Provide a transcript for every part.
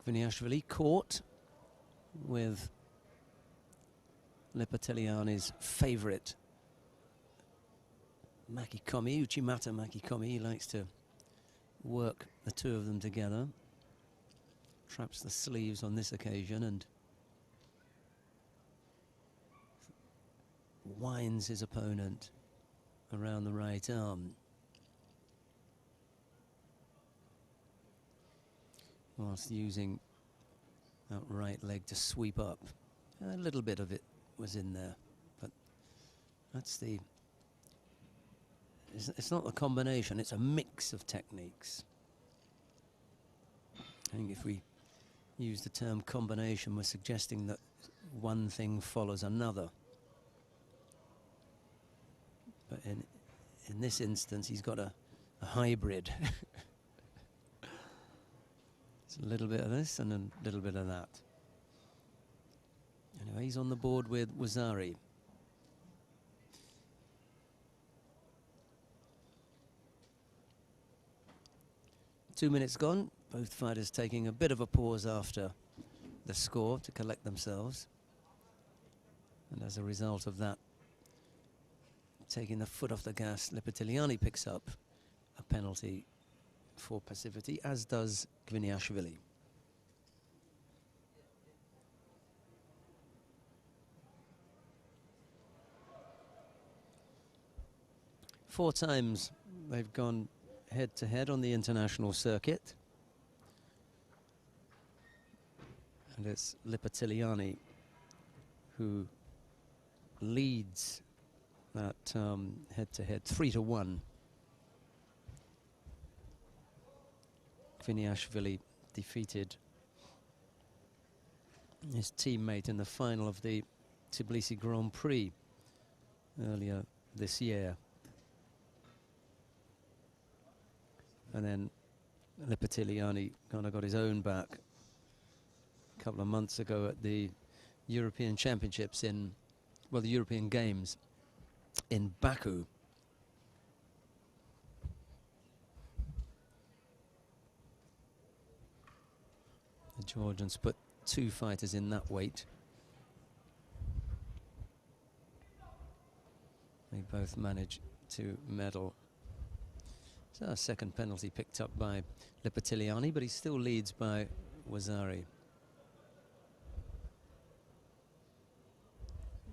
Gviniashvili caught with Liparteliani's favourite Makikomi, Uchimata Makikomi. He likes to work the two of them together. Traps the sleeves on this occasion and winds his opponent around the right arm, whilst using that right leg to sweep up. A little bit of it was in there, but that's the... It's not a combination, it's a mix of techniques. I think if we use the term combination, we're suggesting that one thing follows another. But in this instance, he's got a hybrid. It's a little bit of this and a little bit of that. Anyway, he's on the board with Wazari. Two minutes gone, both fighters taking a bit of a pause after the score to collect themselves. And as a result of that, taking the foot off the gas, Liparteliani picks up a penalty for passivity, as does Gviniashvili. Four times they've gone head-to-head on the international circuit. And it's Liparteliani who leads that head-to-head 3-1. Gviniashvili defeated his teammate in the final of the Tbilisi Grand Prix earlier this year. And then Liparteliani kind of got his own back a couple of months ago at the European Championships in, well, the European Games in Baku. The Georgians put two fighters in that weight. They both managed to medal. So a second penalty picked up by Liparteliani, but he still leads by Wazari.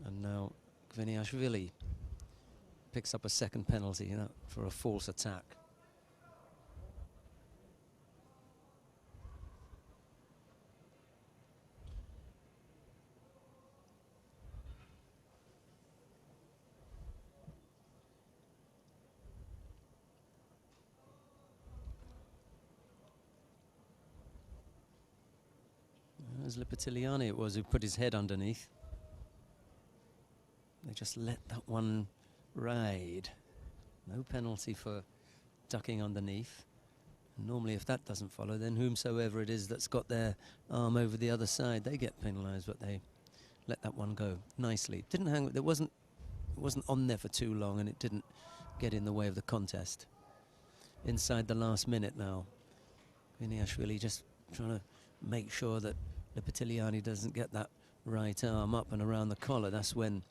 And now Gviniashvili picks up a second penalty for a false attack. As Liparteliani it was who put his head underneath. They just let that one ride. No penalty for ducking underneath. Normally if that doesn't follow, then whomsoever it is that's got their arm over the other side, they get penalised, but they let that one go nicely. Didn't hang, it wasn't on there for too long, and it didn't get in the way of the contest. Inside the last minute now, Gviniashvili just trying to make sure that Liparteliani doesn't get that right arm up and around the collar. That's when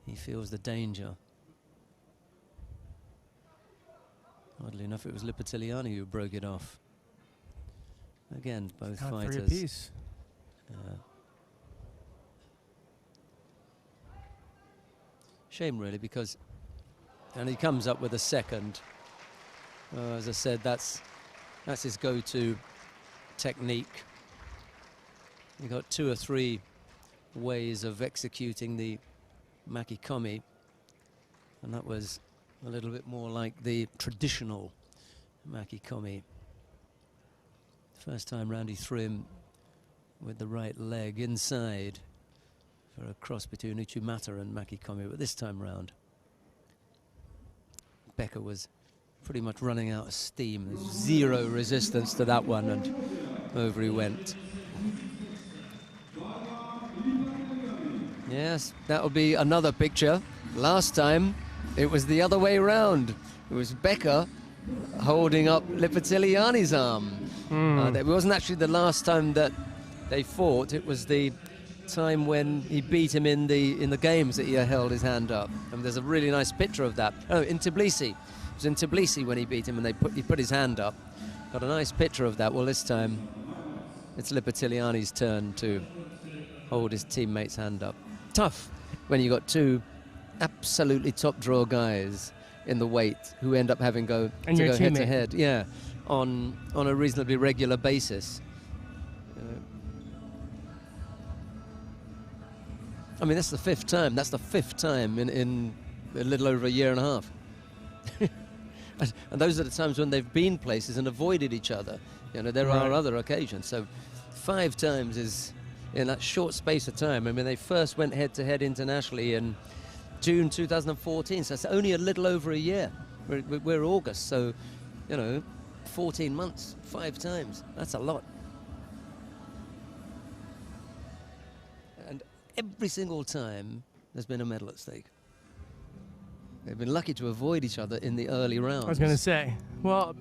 he feels the danger. Oddly enough, it was Liparteliani who broke it off. Again, both fighters. 3 apiece. Shame, really, because... And he comes up with a second. As I said, that's his go-to technique. He got 2 or 3 ways of executing the Makikomi, and that was a little bit more like the traditional Makikomi. First time round he threw him with the right leg inside for a cross between Uchimata and Makikomi, but this time round Beka was pretty much running out of steam. There's zero resistance to that one, and over he went. Yes, that'll be another picture. Last time it was the other way round. It was Beka holding up Liparteliani's arm. It wasn't actually the last time that they fought. It was the time when he beat him in the games that he held his hand up. And there's a really nice picture of that. Oh, in Tbilisi. It was in Tbilisi when he beat him, and he put his hand up. Got a nice picture of that. Well, this time it's Liparteliani's turn to hold his teammate's hand up. Tough when you got two absolutely top draw guys in the weight who end up having to go head to head. Yeah, on a reasonably regular basis. I mean, that's the fifth time. That's the fifth time in a little over a year and a half. And those are the times when they've been places and avoided each other. There are other occasions. So 5 times is in that short space of time. I mean, they first went head-to-head internationally in June 2014, so it's only a little over a year. We're August, so, 14 months, 5 times. That's a lot. And every single time, there's been a medal at stake. They've been lucky to avoid each other in the early rounds. I was going to say, well,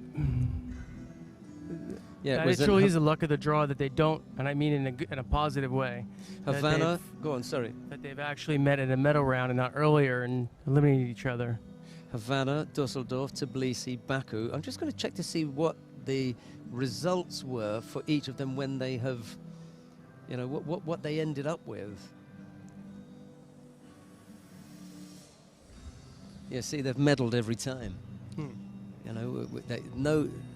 yeah, it truly is the luck of the draw that they don't, and I mean in a positive way. Havana, go on, sorry. That they've actually met in a medal round and not earlier and eliminated each other. Havana, Dusseldorf, Tbilisi, Baku. I'm just going to check to see what the results were for each of them when they have, what they ended up with. Yeah, see, they've medalled every time.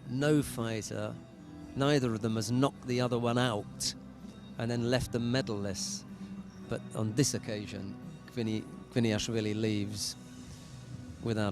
No fighter, neither of them has knocked the other one out and then left them medalless. But on this occasion, Gviniashvili leaves without